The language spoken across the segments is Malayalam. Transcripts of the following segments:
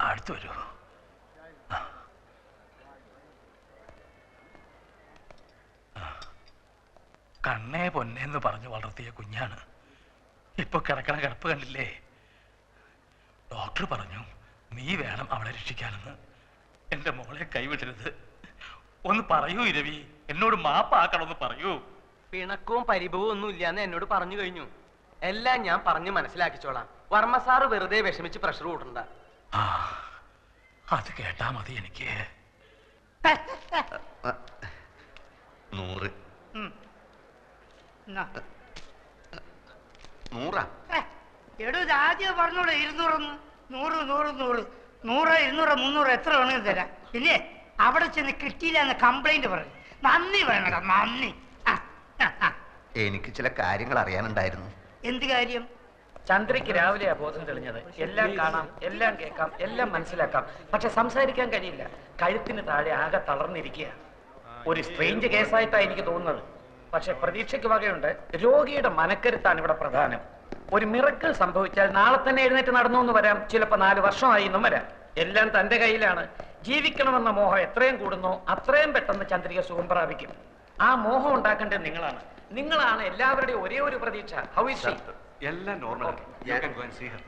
അടുത്ത് വരൂ. കണ്ണേ പൊന്നേന്ന് പറഞ്ഞു വളർത്തിയ കുഞ്ഞാണ്. ഇപ്പൊ കിടക്കണ കിടപ്പ് കണ്ടില്ലേ? ഡോക്ടർ പറഞ്ഞു നീ വേണം അവളെ രക്ഷിക്കാനെന്ന്. എന്റെ മോളെ കൈവിടരുത്. ഒന്ന് പറയൂ ഇരവി, എന്നോട് മാപ്പാക്കണമെന്ന് പറയൂ. പിണക്കവും പരിഭവവും ഒന്നും ഇല്ലാന്ന് എന്നോട് പറഞ്ഞു കഴിഞ്ഞു. എല്ലാം ഞാൻ പറഞ്ഞു മനസ്സിലാക്കിച്ചോളാം. വർമ്മ സാറ് വെറുതെ വിഷമിച്ച് പ്രഷർ കൂട്ടണ്ട. ആ, അത് കേട്ടാ മതി എനിക്ക്. 100. 100 എടോ ആദ്യം പറഞ്ഞോളൂ 200. 100 100 100 100 200 300 എത്ര വേണമെങ്കിൽ തരാം. ഇല്ലേ അവിടെ ചെന്ന് കിട്ടിയില്ല എന്ന് കംപ്ലൈന്റ് പറഞ്ഞു. നന്ദി വേണടാ, നന്ദി. എനിക്ക് ചില കാര്യങ്ങൾ അറിയാനുണ്ടായിരുന്നു. എന്ത് കാര്യം? ചന്ദ്രയ്ക്ക് രാവിലെയാ ബോധം തെളിഞ്ഞത്. എല്ലാം കാണാം, എല്ലാം കേൾക്കാം, എല്ലാം മനസ്സിലാക്കാം, പക്ഷെ സംസാരിക്കാൻ കഴിയില്ല. കഴുത്തിന് താഴെ ആകെ തളർന്നിരിക്കുക. ഒരു സ്ട്രേഞ്ച് കേസായിട്ടാണ് എനിക്ക് തോന്നുന്നത്. പക്ഷെ പ്രതീക്ഷയ്ക്ക് വകയുണ്ട്. രോഗിയുടെ മനക്കരുത്താണ് ഇവിടെ പ്രധാനം. ഒരു മിറക്കിൾ സംഭവിച്ചാൽ നാളെ തന്നെ എഴുന്നേറ്റ് നടന്നു എന്ന് വരാം, ചിലപ്പോൾ 4 വർഷമായി എന്നും വരാം. എല്ലാം തന്റെ കയ്യിലാണ്. ജീവിക്കണമെന്ന മോഹം എത്രയും കൂടുന്നോ അത്രയും പെട്ടെന്ന് ചന്ദ്രിക സുഖം പ്രാപിക്കും. ആ മോഹം ഉണ്ടാക്കേണ്ടത് നിങ്ങളാണ്. നിങ്ങളാണ് എല്ലാവരുടെയും ഒരേ ഒരു പ്രതീക്ഷ. How is she? എല്ലാം normal. You can go and see her.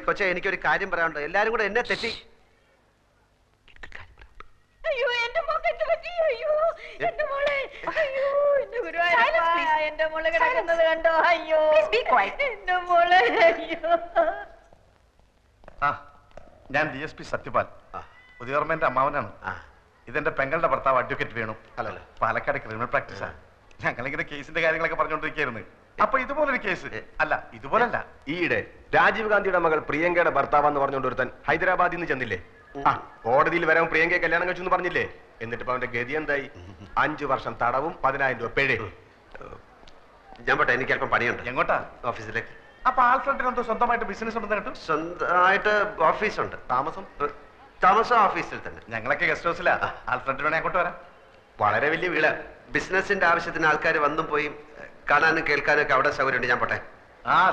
കൊച്ചെ, എനിക്കൊരു കാര്യം പറയാനുണ്ട്. എല്ലാരും കൂടെ എന്നെ തെറ്റി. അയ്യോ എന്റെ മോൾക്ക് പറ്റി. അയ്യോ എന്റെ മോളെ, അയ്യോ എന്റെ ഗുരുവായൂരപ്പ, എന്റെ മോളെ കിടക്കുന്നത് കണ്ടോ? അയ്യോ എന്റെ മോളെ, അയ്യോ. ഞാൻ DSP സത്യപാൽ, പുതിയോർമ്മന്റെ അമ്മാവനാണ്. ഇതെന്റെ പെങ്ങളുടെ ഭർത്താവ് അഡ്വക്കേറ്റ് വേണു. പാലക്കാട് ക്രിമിനൽ പ്രാക്ടീസാ. ഞങ്ങളിങ്ങനെ കേസിന്റെ കാര്യങ്ങളൊക്കെ പറഞ്ഞുകൊണ്ടിരിക്കുകയായിരുന്നു. അപ്പൊ ഇതുപോലൊരു കേസ് അല്ല, ഇതുപോലല്ല. ഈയിടെ രാജീവ് ഗാന്ധിയുടെ മകൾ പ്രിയങ്കയുടെ ഭർത്താവെന്ന് പറഞ്ഞുകൊണ്ട് ഒരുത്തൻ ഹൈദരാബാദിൽ നിന്ന് ചെന്നില്ലേ? കോടതിയിൽ വരാൻ പ്രിയങ്കയെ കല്യാണം കഴിച്ചു എന്ന് പറഞ്ഞില്ലേ? എന്നിട്ട് അവന്റെ ഗതി എന്തായി? 5 വർഷം തടവും 10,000 രൂപ പിഴ. ഞാൻ പോട്ടെ, എനിക്ക് അല്പം പണിയുണ്ട്. എങ്ങോട്ടാ? ഓഫീസിലേക്ക്. അപ്പൊ ആൽഫ്രണ്ടിന് എന്തോ സ്വന്തമായിട്ട് ബിസിനസ് ഉണ്ടെന്ന് കേട്ടു. സ്വന്തമായിട്ട് ഓഫീസുണ്ട്. താമസം ഓഫീസിൽ തന്നെ. ഞങ്ങളൊക്കെ ഗസ്റ്റ് ഹൗസിലാ. ആൽഫ്രണ്ടിന് വേണേ അങ്ങോട്ട് വരാം. വളരെ വലിയ വീട്. ബിസിനസിന്റെ ആവശ്യത്തിന് ആൾക്കാർ വന്നും പോയി കാണാനും കേൾക്കാനും ഒക്കെ അവിടെ സൗകര്യമുണ്ട്. ഞാൻ പോട്ടെ.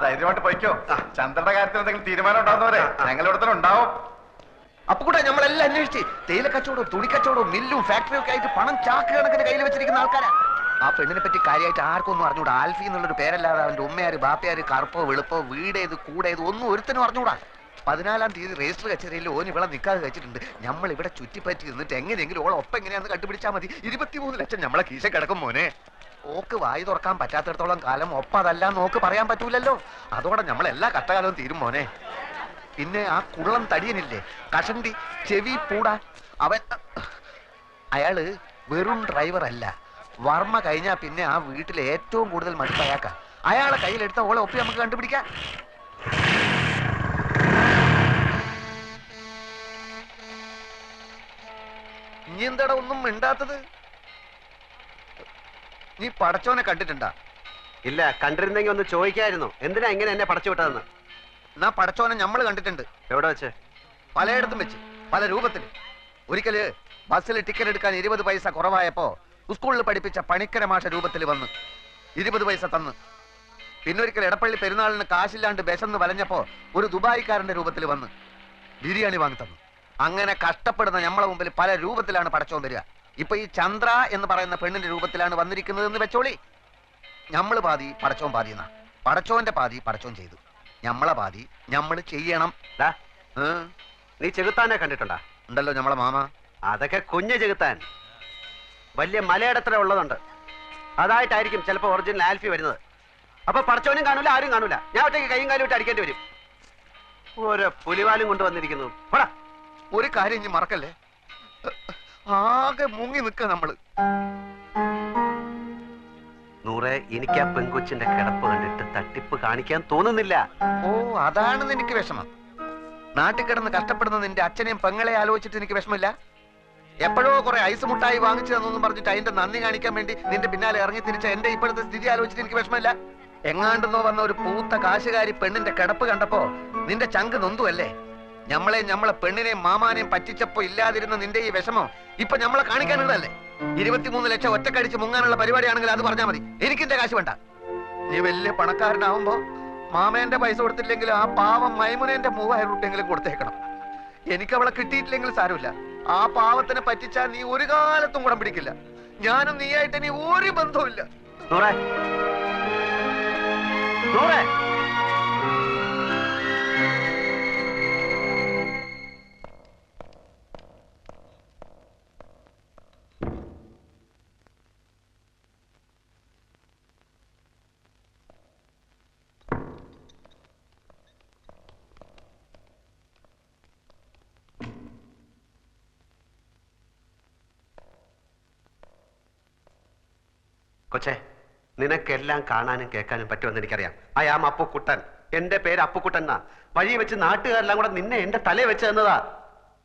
ധൈര്യമായിട്ട് പോയിക്കോ. ചന്ദ്രന്റെ കാര്യത്തിൽ എന്തെങ്കിലും തീരുമാനം ഉണ്ടാകുന്നവരെ ഞങ്ങൾ ഇവിടെ തന്നെ ഉണ്ടാവും. അപ്പൊ കൂടെ നമ്മളെല്ലാം അന്വേഷിച്ച് തേയില കച്ചവടവും തുണി കച്ചവടവും മില്ലും ഫാക്ടറിയും ഒക്കെ ആയിട്ട് പണം ചാക്ക് കണക്കിന് കയ്യിൽ വെച്ചിരിക്കുന്ന ആൾക്കാരാ. ആ പെണ്ണിനെ പറ്റി കാര്യമായിട്ട് ആർക്കൊന്നും അറിഞ്ഞൂടാ. ആൽഫി എന്നുള്ളൊരു പേരല്ലാതെ അവന്റെ ഉമ്മയാര് ബാപ്പയാര് കറുപ്പോ വെളുപ്പോ വീടേത് കൂടേത് ഒന്നും ഒരുത്തനും അറിഞ്ഞൂടാ. 14-ാം തീയതി രജിസ്റ്റർ കച്ചേരിയിൽ ഓൻ ഇവിടെ നിൽക്കാതെ വെച്ചിട്ടുണ്ട്. നമ്മൾ ഇവിടെ ചുറ്റിപ്പറ്റി നിന്നിട്ട് എങ്ങനെയെങ്കിലും ഓളെ ഒപ്പം എങ്ങനെയാന്ന് കണ്ടുപിടിച്ചാൽ മതി. 23 ലക്ഷം നമ്മളെ കീശ കിടക്കും മോനെ. ഓക്ക് വായി തുറക്കാൻ പറ്റാത്തിടത്തോളം കാലം ഒപ്പം അതല്ല നോക്ക് പറയാൻ പറ്റൂലല്ലോ. അതോടെ നമ്മളെല്ലാ കഷ്ടകാലവും തീരും മോനെ. പിന്നെ ആ കുള്ളം തടിയനില്ലേ, കഷണ്ടി ചെവി പൂടാ, അവൻ അയാള് വെറും ഡ്രൈവർ അല്ല. വർമ്മ കഴിഞ്ഞാ പിന്നെ ആ വീട്ടിലെ ഏറ്റവും കൂടുതൽ മടുപ്പ് അയാൾക്കാ. അയാളെ കയ്യിലെടുത്ത ഓളെ ഒപ്പി നമുക്ക് കണ്ടുപിടിക്കാം. ഇനി എന്താടാ ഒന്നും മിണ്ടാത്തത്? നീ പടച്ചോനെ കണ്ടിട്ടുണ്ടാ? ഇല്ല, കണ്ടിരുന്നെങ്കിൽ ഒന്ന് ചോദിക്കായിരുന്നു. എന്തിനാ ഇങ്ങനെ എന്നെ പടച്ചു വിട്ടതെന്ന്. എന്നാ പടച്ചോനെ നമ്മൾ കണ്ടിട്ടുണ്ട്. എവിടെ വെച്ച്? പലയിടത്തും വെച്ച്, പല രൂപത്തിൽ. ഒരിക്കല് ബസ്സിൽ ടിക്കറ്റ് എടുക്കാൻ 20 പൈസ കുറവായപ്പോ സ്കൂളിൽ പഠിപ്പിച്ച പണിക്കര മാഷ രൂപത്തിൽ വന്ന് 20 പൈസ തന്ന്. പിന്നൊരിക്കൽ എടപ്പള്ളി പെരുന്നാളിന് കാശില്ലാണ്ട് വിശന്ന് വലഞ്ഞപ്പോ ഒരു ദുബായിക്കാരന്റെ രൂപത്തിൽ വന്ന് ബിരിയാണി വാങ്ങി തന്നു. അങ്ങനെ കഷ്ടപ്പെടുന്ന നമ്മളെ മുമ്പിൽ പല രൂപത്തിലാണ് പടച്ചോൻ വരിക. ഇപ്പൊ ഈ ചന്ദ്ര എന്ന് പറയുന്ന പെണ്ണിന്റെ രൂപത്തിലാണ് വന്നിരിക്കുന്നത് എന്ന് വെച്ചോളി. ഞമ്മള് പാതി പടച്ചോൻ പാതി എന്നാ. പടച്ചോന്റെ പാതി പടച്ചോൻ ചെയ്തു, ഞമ്മളെ പാതി ഞമ്മള് ചെയ്യണം. നീ ചെകുത്താനെ കണ്ടിട്ടുണ്ടാ? ഉണ്ടല്ലോ ഞമ്മളെ മാമ. അതൊക്കെ കുഞ്ഞ് ചെകുത്താൻ. വലിയ മലയിടത്ര ഉള്ളതുണ്ട്. അതായിട്ടായിരിക്കും ചിലപ്പോ ഒറിജിനൽ ആൽഫി വരുന്നത്. അപ്പൊ പടച്ചോനും കാണൂല, ആരും കാണൂല. ഞാൻ ഒറ്റയ്ക്ക് കൈയും കാലും ഇട്ട് അടിക്കേണ്ടി വരും. ഓരോ പുലിവാലും കൊണ്ടുവന്നിരിക്കുന്നു. ഒരു കാര്യം ഇനി മറക്കല്ലേ, ആകെ മുങ്ങി നിൽക്കുക നമ്മള്. നൂറെ, എനിക്ക് ആ പെങ്കൊച്ചിന്റെ കിടപ്പ് കണ്ടിട്ട് തട്ടിപ്പ് കാണിക്കാൻ തോന്നുന്നില്ല. ഓ, അതാണ് എനിക്ക് വിഷമം. നാട്ടിൽ കിടന്ന് കഷ്ടപ്പെടുന്ന നിന്റെ അച്ഛനെയും പെങ്ങളെ ആലോചിച്ചിട്ട് എനിക്ക് വിഷമില്ല. എപ്പോഴോ കുറെ ഐസ് മുട്ടായി വാങ്ങിച്ചു തന്നൊന്നും പറഞ്ഞിട്ട് അതിന്റെ നന്ദി കാണിക്കാൻ വേണ്ടി നിന്റെ പിന്നാലെ ഇറങ്ങി തിരിച്ച എന്റെ ഇപ്പോഴത്തെ സ്ഥിതി ആലോചിച്ചിട്ട് എനിക്ക് വിഷമമില്ല. എങ്ങാണ്ടെന്നോ വന്ന ഒരു പൂത്ത കാശുകാരി പെണ്ണിന്റെ കിടപ്പ് കണ്ടപ്പോ നിന്റെ ചങ്ക് നൊന്തുവല്ലേ? നമ്മളെ പെണ്ണിനെയും മാമാനെയും പറ്റിച്ചപ്പോ ഇല്ലാതിരുന്ന നിന്റെ ഈ വിഷമം ഇപ്പൊ നമ്മളെ കാണിക്കാനുള്ളതല്ലേ? 23 ലക്ഷം ഒറ്റക്കടിച്ച് മുങ്ങാനുള്ള പരിപാടിയാണെങ്കിൽ അത് പറഞ്ഞാൽ മതി. എനിക്കിന്റെ കാശ് വേണ്ട. നീ വലിയ പണക്കാരനാവുമ്പോ മാമേന്റെ പൈസ കൊടുത്തില്ലെങ്കിൽ ആ പാവം മൈമുനേന്റെ 3000 രൂപയെങ്കിലും കൊടുത്തേക്കണം. എനിക്ക് അവളെ കിട്ടിയിട്ടില്ലെങ്കിൽ സാരമില്ല. ആ പാവത്തിനെ പറ്റിച്ചാൽ നീ ഒരു കാലത്തും കൂടെ പിടിക്കില്ല. ഞാനും നീയായിട്ട് ഇനി ഒരു ബന്ധവുമില്ല. കൊച്ചേ, നിനക്കെല്ലാം കാണാനും കേൾക്കാനും പറ്റുമെന്ന് എനിക്കറിയാം. I am Appukuttan. എന്റെ പേര് അപ്പുക്കുട്ടൻ എന്നാ. വഴി വെച്ച് നാട്ടുകാരെല്ലാം കൂടെ നിന്നെ എന്റെ തലയിൽ വെച്ച് തന്നതാ.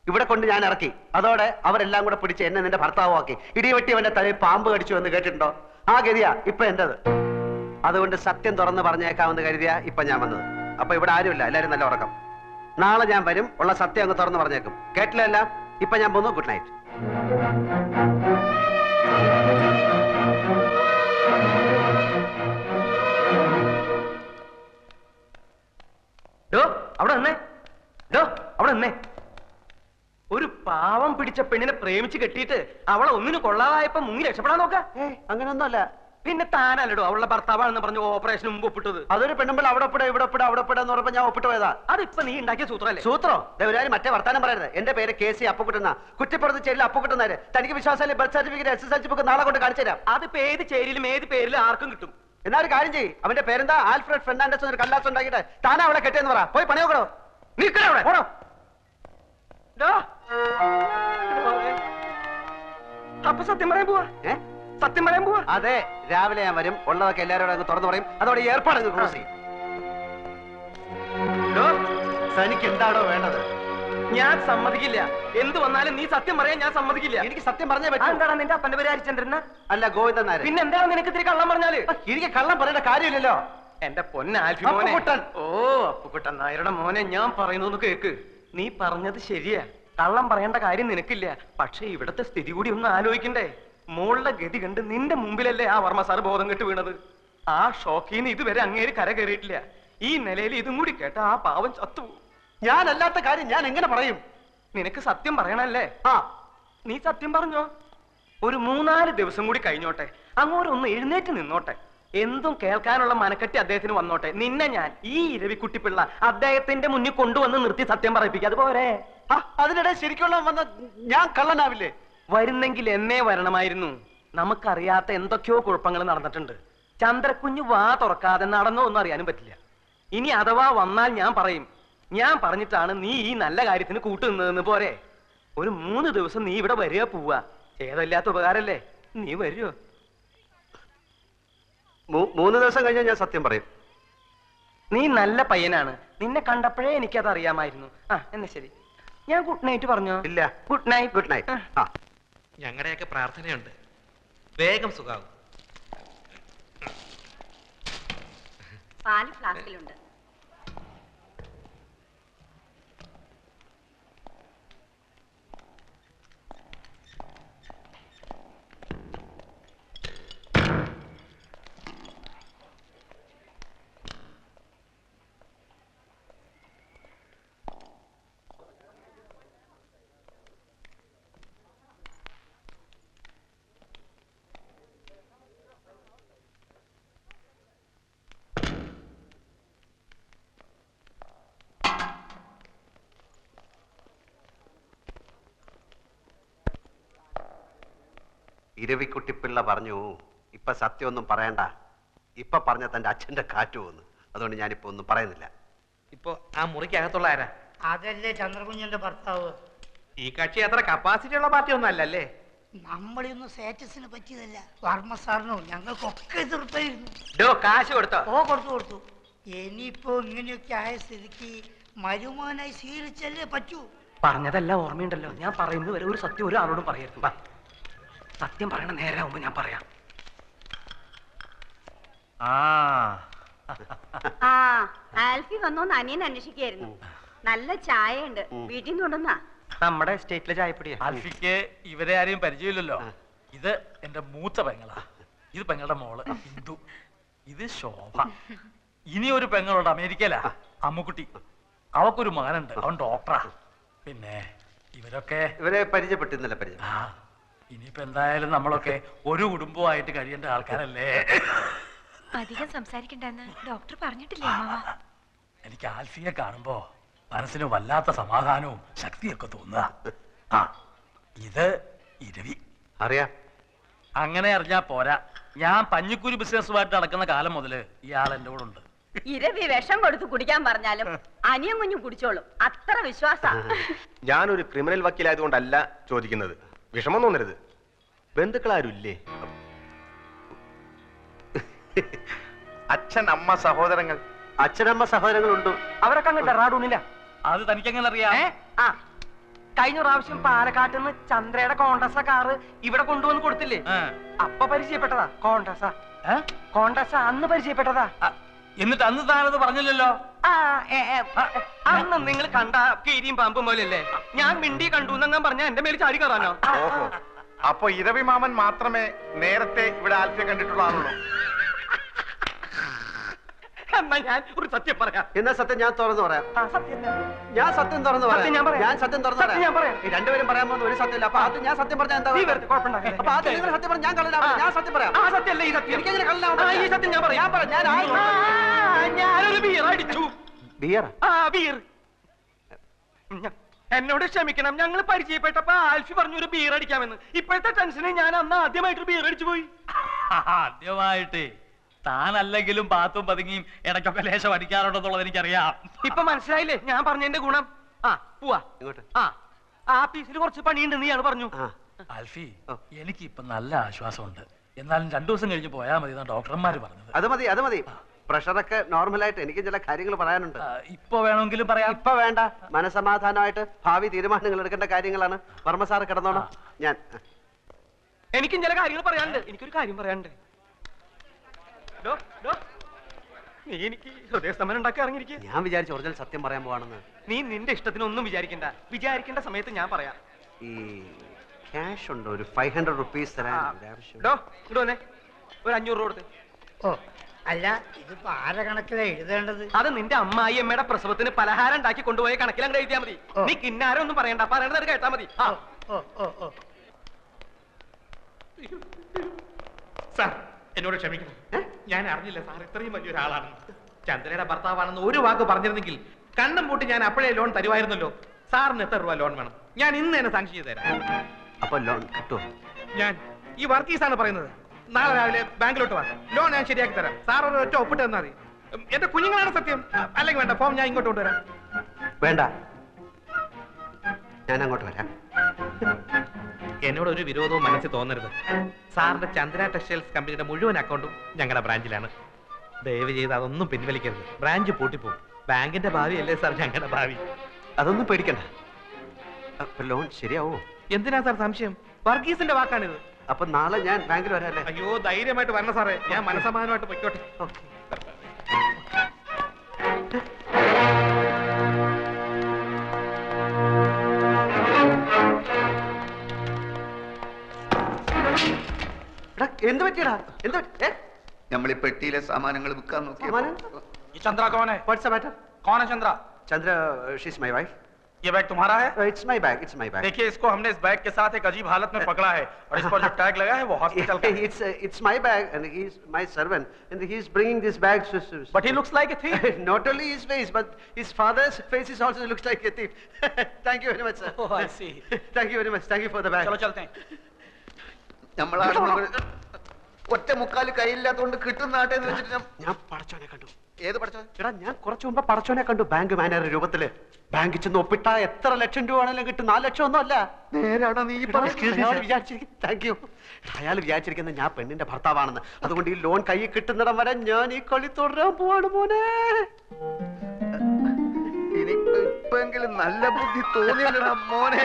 ഇവിടെ കൊണ്ട് ഞാൻ ഇറക്കി. അതോടെ അവരെല്ലാം കൂടെ പിടിച്ച് എന്നെ നിന്റെ ഭർത്താവാക്കി. ഇടിവെട്ടി അവന്റെ തലയിൽ പാമ്പ് കടിച്ചു എന്ന് കേട്ടിട്ടുണ്ടോ? ആ ഗതിയാ ഇപ്പൊ എന്റേത്. അതുകൊണ്ട് സത്യം തുറന്ന് പറഞ്ഞേക്കാമെന്ന് കരുതിയാ ഇപ്പൊ ഞാൻ വന്നത്. അപ്പൊ ഇവിടെ ആരുമില്ല, എല്ലാരും നല്ല ഉറക്കം. നാളെ ഞാൻ വരും, ഉള്ള സത്യം അങ്ങ് തുറന്ന് പറഞ്ഞേക്കും. കേട്ടില്ല? ഇപ്പൊ ഞാൻ പോന്നു. Good night. ഒരു പാവം പിടിച്ച പെണ്ണിനെ പ്രേമിച്ച് കെട്ടിയിട്ട് അവളെ ഒന്നിനു കൊള്ളാതായപ്പോ മുങ്ങി രക്ഷപ്പെടാൻ നോക്ക. അങ്ങനെയൊന്നുമല്ല. പിന്നെ താനല്ലടോ അവളുടെ ഭർത്താവാണെന്ന് പറഞ്ഞു ഓപ്പറേഷൻ മുമ്പ് ഒപ്പിട്ടത്. അതൊരു പെണ്ണുമ്പോൾ അവിടെ ഒപ്പിട ഇവിടെ ഒപ്പിട അവിടെ ഒപ്പിട എന്ന് പറഞ്ഞപ്പോ ഞാൻ ഒപ്പിട്ട് പോയതാ. അതിപ്പോ നീ ഉണ്ടാക്കിയ സൂത്രല്ലേ? സൂത്രോ? ഒരു മറ്റേ വർത്താനം പറയരുത്. എന്റെ പേര് KC അപ്പുക്കുട്ടനാ. കുറ്റിപ്പുറത്ത് ചേരിൽ അപ്പുക്കുട്ടനാര്. തനിക്ക് വിശ്വാസമല്ലേ? ബർത്ത് സർട്ടിഫിക്കറ്റ് SSLC ബുക്ക് നാളെ കൊണ്ട് കാണിച്ചു തരാം. അതിപ്പോ ഏത് ചേരിയിലും ഏത് പേരിലും ആർക്കും കിട്ടും. എന്നാ ഒരു കാര്യം ചെയ്യും. അവന്റെ പേരെന്താ? Alfred Fernandez. ഒരു കല്ലാസ് ഉണ്ടാക്കിയിട്ട് താനാ അവളെ കെട്ടിയെന്ന് പറ. പോയി പണി നോക്കണോ? നിക്കണോ? അപ്പൊ സത്യം പറയാൻ പോവാ? സത്യം പറയാൻ പോവാ? അതെ, രാവിലെ ഞാൻ വരും. ഉള്ളതൊക്കെ എല്ലാവരോടും അങ്ങ് തുറന്നു പറയും. അതോടെ ഏർപ്പാട് അങ്ങ് ക്ലോസ് ചെയ്യും. തനിക്ക് എന്താണോ വേണ്ടത്? ഞാൻ സമ്മതിക്കില്ല. എന്ത് വന്നാലും നീ സത്യം പറയാൻ ഞാൻ സമ്മതിക്കില്ല. എനിക്ക് സത്യം പറഞ്ഞേ പറ്റും. എന്താണ് നിന്റെ അപ്പന്റെ പേര്? ഹരിചന്ദ്രൻ? അല്ല, ഗോവിന്ദൻ നായർ. പിന്നെ എന്താണ് നിനക്ക് ഇത്തിരി കള്ളം പറഞ്ഞാല്? എനിക്ക് കള്ളം പറയേണ്ട കാര്യമില്ലല്ലോ. എന്റെ പൊന്നാൽഫി മോനെ. ഓ, അപ്പുക്കുട്ടൻ നായരുടെ മോനെ, ഞാൻ പറയുന്നൊന്ന് കേക്ക്. നീ പറഞ്ഞത് ശരിയാ. കള്ളം പറയേണ്ട കാര്യം നിനക്കില്ല. പക്ഷെ ഇവിടത്തെ സ്ഥിതി കൂടി ഒന്ന് ആലോചിക്കണ്ടേ? മോളുടെ ഗതി കണ്ട് നിന്റെ മുമ്പിലല്ലേ ആ വർമ്മ സാറ് ബോധം കെട്ട് വീണത്. ആ ഷോക്കിൽ നിന്ന് ഇതുവരെ അങ്ങേര് കര കയറിയിട്ടില്ല. ഈ നിലയിൽ ഇതും കൂടി കേട്ട ആ പാവം ചത്തു. ഞാനല്ലാത്ത കാര്യം ഞാൻ എങ്ങനെ പറയും? നിനക്ക് സത്യം പറയണല്ലേ? നീ സത്യം പറഞ്ഞോ. ഒരു 3-4 ദിവസം കൂടി കഴിഞ്ഞോട്ടെ, അങ്ങോട്ടൊന്ന് എഴുന്നേറ്റ് നിന്നോട്ടെ, എന്തും കേൾക്കാനുള്ള മനക്കെട്ടി അദ്ദേഹത്തിന് വന്നോട്ടെ. നിന്നെ ഞാൻ ഈ ഇരവിക്കുട്ടിപ്പിള്ള അദ്ദേഹത്തിന്റെ മുന്നിൽ കൊണ്ടുവന്ന് നിർത്തി സത്യം പറയിപ്പിക്കുക. അതുപോലെ അതിനിടെ ശരിക്കുള്ള വന്ന ഞാൻ കള്ളനാവില്ലേ? വരുന്നെങ്കിൽ എന്നേ വരണമായിരുന്നു. നമുക്കറിയാത്ത എന്തൊക്കെയോ കുഴപ്പങ്ങൾ നടന്നിട്ടുണ്ട്. ചന്ദ്രക്കുഞ്ഞ് വാ തുറക്കാതെ നടന്നോ ഒന്നും അറിയാനും പറ്റില്ല. ഇനി അഥവാ വന്നാൽ ഞാൻ പറയും. ഞാൻ പറഞ്ഞിട്ടാണ് നീ ഈ നല്ല കാര്യത്തിന് കൂട്ടുനിന്നതെന്ന്. പോരെ? ഒരു 3 ദിവസം നീ ഇവിടെ വരിക പോവാ. ഏതല്ലാത്ത ഉപകാരല്ലേ? നീ വരുമോ? 3 ദിവസം കഴിഞ്ഞാൽ ഞാൻ സത്യം പറയും. നീ നല്ല പയ്യനാണ്. നിന്നെ കണ്ടപ്പോഴേ എനിക്കത് അറിയാമായിരുന്നു. എന്നാ ശരി, ഞാൻ ഗുഡ് നൈറ്റ് പറഞ്ഞോ? ഇല്ല. Good night. Good night. ഞങ്ങളുടെയൊക്കെ പ്രാർത്ഥനയുണ്ട്, വേഗം സുഖാവും. പാല് ഫ്ലാസ്കിലുണ്ട്. ഇരവിക്കുട്ടിപ്പിള്ള പറഞ്ഞു, ഇപ്പൊ സത്യമൊന്നും പറയണ്ട. ഇപ്പൊ പറഞ്ഞ തന്റെ അച്ഛന്റെ കാറ്റ് പോന്നു. അതുകൊണ്ട് ഞാനിപ്പോ ഒന്നും പറയുന്നില്ല. ഇപ്പൊ ആ മുറിക്കകത്തുള്ള ആരാ? അതല്ലേ ചന്ദ്രകുഞ്ഞിന്റെ ഭർത്താവ്. ഈ കക്ഷി അത്ര കപ്പാസിറ്റി ഉള്ള പാർട്ടി ഒന്നും അല്ലല്ലേ? നമ്മളൊന്നും സ്റ്റാറ്റസിന് പറ്റിയതല്ല. വർമ്മ സാറിനോ ഞങ്ങൾക്കൊക്കെ എതിർപ്പായിരുന്നു. കാശ് കൊടുത്തോ? കൊടുത്തു. ഇനിയിപ്പോ ഇങ്ങനെയൊക്കെ ആയ സ്ഥിതിക്ക് മരുമോനായി സ്വീകരിച്ചല്ലേ പറ്റൂ. പറഞ്ഞതല്ല ഓർമ്മയുണ്ടല്ലോ. ഞാൻ പറയുന്നത് വരെ ഒരു സത്യം ഒരാളോടും പറയരുത്. സത്യം പറയണ നേരാവുമ്പോ ഞാൻ പറയാം. ആ ആൽഫി വന്നോന്ന് അനിയൻ അന്വേഷിക്കായിരുന്നു. നല്ല ചായ ഉണ്ട്, വീട്ടിൽ നിന്ന് കൊണ്ടുവന്നാ. നമ്മുടെ സ്റ്റേറ്റിലെ ചായപ്പൊടിയാ. ആൽഫിക്ക് ഇവരെ ആരെയും പരിചയമില്ലല്ലോ. ഇത് എന്റെ മൂത്ത പെങ്ങളാ. ഇത് പെങ്ങളുടെ മോള് ഹിന്ദു. ഇത് ശോഭ. ഇനി ഒരു പെങ്ങളുണ്ട് അമേരിക്കയിലാ, അമ്മുക്കുട്ടി. അവക്കൊരു മകനുണ്ട്, അവൻ ഡോക്ടറാ. പിന്നെ ഇവരെ പരിചയപ്പെട്ടിരുന്നില്ല. പരിചയം. ആ ഇനിയിപ്പോ എന്തായാലും നമ്മളൊക്കെ ഒരു കുടുംബമായിട്ട് കഴിയേണ്ട ആൾക്കാരല്ലേ. അധികം സംസാരിക്കണ്ടെന്ന് ഡോക്ടർ പറഞ്ഞിട്ടില്ലേ അമ്മാവ? എനിക്ക് ആൽഫിയെ കാണുമ്പോ മനസ്സിന് വല്ലാത്ത സമാധാനവും ശക്തിയൊക്കെ തോന്നുക. ആ ഇത് ഇരവി. അറിയാം. അങ്ങനെ അറിഞ്ഞാ പോരാ, ഞാൻ പഞ്ഞിക്കുരി ബിസിനസ്സുമായിട്ട് നടക്കുന്ന കാലം മുതല് ഇയാൾ എന്റെ കൂടെ ഉണ്ട്. ഇരവി വിഷം കൊടുത്ത് കുടിക്കാൻ പറഞ്ഞാലും അനിയൻ കുഞ്ഞും കുടിച്ചോളും, അത്ര വിശ്വാസ. ഞാനൊരു ക്രിമിനൽ വക്കീലായതുകൊണ്ടല്ല ചോദിക്കുന്നത്, വിഷമം തോന്നരുത്. ബന്ധുക്കളാരും ഇല്ലേ? അച്ഛൻ, അമ്മ, സഹോദരങ്ങൾ. അച്ഛനമ്മ സഹോദരങ്ങളുണ്ട്. അവരൊക്കെ അങ്ങ് ഡെറാഡൂണില്ല. അത് തനിക്കെങ്ങനെ അറിയാം? ആ കഴിഞ്ഞ പ്രാവശ്യം പാലക്കാട്ട് നിന്ന് ചന്ദ്രയുടെ കോണ്ടസ കാറ് ഇവിടെ കൊണ്ടുവന്ന് കൊടുത്തില്ലേ? അപ്പൊ പരിചയപ്പെട്ടതാ. കോണ്ടസ അന്ന് പരിചയപ്പെട്ടതാ. എന്നിട്ട് അന്ന് താനത് പറഞ്ഞില്ലല്ലോ. അന്ന് നിങ്ങൾ കണ്ട കീരിയും പാമ്പും പോലെയല്ലേ? ഞാൻ മിണ്ടി കണ്ടു എന്നങ്ങാൻ പറഞ്ഞ എന്റെ മേൽ ചാടി കയറാനോ? ഓഹോ, അപ്പൊ ഇരവി മാമൻ മാത്രമേ നേരത്തെ ഇവിടെ ആൽഫിയെ കണ്ടിട്ടുള്ള ആളുള്ളൂ. എന്നാ ഞാൻ ഒരു സത്യം പറയാം. എന്നാ സത്യം ഞാൻ തുറന്നു പറയാം. ഞാൻ സത്യം തുറന്നു പറയാം. ഞാൻ സത്യം തുറന്നു പറയാം. ഈ രണ്ടുപേരും പറയാൻ പോകുന്ന ഒരു സത്യമില്ല. അപ്പൊ അത് ഞാൻ സത്യം പറഞ്ഞാൽ എന്താ കുഴപ്പമുണ്ടാകില്ല. അപ്പൊ അത് നിങ്ങൾ സത്യം പറഞ്ഞാൽ ഞാൻ കള്ളനാവും. ഞാൻ സത്യം പറയാം. ആ സത്യമല്ല ഈ സത്യം. എനിക്കെങ്ങനെ കള്ളനാവും? ഈ സത്യം ഞാൻ പറയാം. ഞാനൊരു ബിയർ അടിച്ചു. ബിയർ? ആ ബിയർ. എന്നോട് ക്ഷമിക്കണം, ഞങ്ങൾ പരിചയപ്പെട്ടപ്പോ ആൽഫി പറഞ്ഞു ഒരു ബിയർ അടിക്കാമെന്ന്. ഇപ്പോഴത്തെ ടെൻഷന് ഞാൻ അന്ന് ആദ്യമായിട്ട് ബിയർ അടിച്ചു പോയി. ആദ്യമായിട്ട് താനല്ലെങ്കിലും പാത്തും പതുങ്ങിയും ഇടയ്ക്കൊക്കെ ലേശം അടിക്കാറുണ്ടെന്നുള്ളത് എനിക്കറിയാം. ഇപ്പൊ മനസ്സിലായില്ലേ ഞാൻ പറഞ്ഞതിന്റെ ഗുണം? ആ പോവാ. ആ പീസിൽ കുറച്ച് പണിയുണ്ട് നീ പറഞ്ഞു. ആൽഫി, എനിക്ക് ഇപ്പൊ നല്ല ആശ്വാസമുണ്ട്. എന്നാലും 2 ദിവസം കഴിഞ്ഞ് പോയാൽ മതി എന്നാണ് ഡോക്ടർമാര് പറഞ്ഞത്. അത് മതി, അത് മതി. പ്രഷറൊക്കെ നോർമലായിട്ട് എനിക്ക് ചില കാര്യങ്ങൾ പറയാനുണ്ട്. ഇപ്പൊ വേണമെങ്കിലും പറയാം. ഇപ്പൊ വേണ്ട, മനസമാധാനമായിട്ട് ഭാവി തീരുമാനങ്ങൾ എടുക്കേണ്ട കാര്യങ്ങളാണ്. വർമ്മ സാറ് കിടന്നോണം. ഞാൻ എനിക്കും ചില കാര്യങ്ങൾ പറയാനുണ്ട്. എനിക്കൊരു കാര്യം പറയാനുണ്ട്. നീ എനിക്ക് ഹൃദയസ്തംഭനം ഉണ്ടാക്കി ഇറങ്ങിയിരിക്കുക. ഞാൻ വിചാരിച്ചു ഒറിജിനൽ സത്യം പറയാൻ പോവാണെന്ന്. നീ നിന്റെ ഇഷ്ടത്തിനൊന്നും വിചാരിക്കണ്ട. വിചാരിക്കേണ്ട സമയത്ത് ഞാൻ പറയാം. ഈ ക്യാഷ് ഉണ്ടോ? ഒരു 500 റുപ്പീസ് തരാൻ വന്നേ. ഒരു 500 രൂപ കൊടുത്ത്. ഓ അല്ല, ഇതിപ്പോ ആരെ കണക്കിലാ എഴുതേണ്ടത്? അത് നിന്റെ അമ്മായി അമ്മയുടെ പ്രസവത്തിന് പലഹാരം ഉണ്ടാക്കി കൊണ്ടുപോയ കണക്കിൽ അങ്ങ് എഴുതിയാ മതി. നീ കിന്നാരം ഒന്നും പറയണ്ട, പറയണത് കേട്ടാ മതി. സാർ എന്നോട് ക്ഷമിക്കണം, ഞാൻ അറിഞ്ഞില്ല സാർ ഇത്രയും വലിയൊരാളാണെന്ന്. ചന്ദ്രയുടെ ഭർത്താവാണെന്ന് ഒരു വാക്ക് പറഞ്ഞിരുന്നെങ്കിൽ കണ്ണും പൂട്ടി ഞാൻ അപ്പോഴേ ലോൺ തരുമായിരുന്നല്ലോ. സാറിന് എത്ര രൂപ ലോൺ വേണം? ഞാൻ ഇന്ന് തന്നെ സാങ്ഷൻ ചെയ്ത് തരാം. അപ്പൊ ലോൺ കിട്ടുമോ? ഞാൻ ഈ വർക്കീസാണ് പറയുന്നത്. നാളെ രാവിലെ ബാങ്കിലോട്ട് വാ, ലോൺ ഞാൻ ശരിയാക്കി തരാം. സാർ ഒരു ഒറ്റ ഒപ്പിട്ട് തന്നാൽ മതി. എന്റെ കുഞ്ഞുങ്ങളാണ് സത്യം. അല്ലെങ്കിൽ വേണ്ട, ഫോം ഞാൻ ഇങ്ങോട്ട് കൊണ്ടുവരാം. വേണ്ട, ഞാൻ അങ്ങോട്ട് വരാം. എന്നോട് ഒരു വിരോധവും മനസ്സിൽ തോന്നരുത്. സാറിന്റെ ചന്ദ്ര ടെക്സ്റ്റൈൽസ് കമ്പനിയുടെ മുഴുവൻ അക്കൗണ്ടും ഞങ്ങളുടെ ബ്രാഞ്ചിലാണ്. ദയവ് ചെയ്ത് അതൊന്നും പിൻവലിക്കരുത്. ബ്രാഞ്ച് പൂട്ടിപ്പോകും. ബാങ്കിന്റെ ഭാവി അല്ലേ സാർ ഞങ്ങളുടെ ഭാവി. അതൊന്നും പേടിക്കണ്ട. ലോൺ ശരിയാവോ? എന്തിനാ സാർ സംശയം? വർഗീസിന്റെ വാക്കാണിത്. അപ്പൊ നാളെ ഞാൻ ബാങ്കിൽ വരാല്ലേ? അയ്യോ, ധൈര്യമായിട്ട് വരണം സാറേ. ഞാൻ മനസമാധാനമായിട്ട് പൊയ്ക്കോട്ടെ. എന്ത് പറ്റിയടാ? എന്ത് നമ്മൾ ഈ പെട്ടിയിലെ സാമാനങ്ങൾ വിൽക്കാൻ നോക്കി. चंद्रा कौन है? What's the matter? कौन है Chandra? Chandra, she's my wife. ये बैग तुम्हारा है? It's my bag. It's my bag. देखिए, इसको हमने इस बैग के साथ एक अजीब हालत में पकड़ा है और इस पर जो टैग लगा है वो हॉस्पिटल का है. It's my bag and he's my servant and he's bringing this bag. But he looks like a thief. Not only his face, but his father's face is also looks like a thief. Thank you very much, sir. Oh, I see. Thank you very much. Thank you for the bag. चलो चलते हैं. ഒറ്റ മുക്കാല് കയ്യില്ലാത്തോണ്ട് കിട്ടുന്ന നാട്ടെന്ന് വെച്ചിട്ട് ഞാൻ പടച്ചോനെ കണ്ടു. ഏത് പടച്ചോ? എടാ, ഞാൻ കുറച്ചു മുമ്പ് പടച്ചോനെ കണ്ടു. ബാങ്ക് മാനേജർ രൂപത്തില്. ബാങ്കിൽ ചെന്ന് ഒപ്പിട്ട എത്ര ലക്ഷം രൂപ ആണെങ്കിലും കിട്ടും. 4 ലക്ഷം ഒന്നും അല്ല. നേരാടാ നീ താങ്ക് യു. അയാൾ വിചാരിച്ചിരിക്കുന്നത് ഞാൻ പെണ്ണിന്റെ ഭർത്താവാണെന്ന്. അതുകൊണ്ട് ഈ ലോൺ കൈ കിട്ടുന്നിടം വരെ ഞാൻ ഈ കളി തുടരാൻ പോവാണ് മോനെ. ഇനിയിപ്പെങ്കിലും നല്ല ബുദ്ധി തോന്നിയല്ലടാ മോനെ.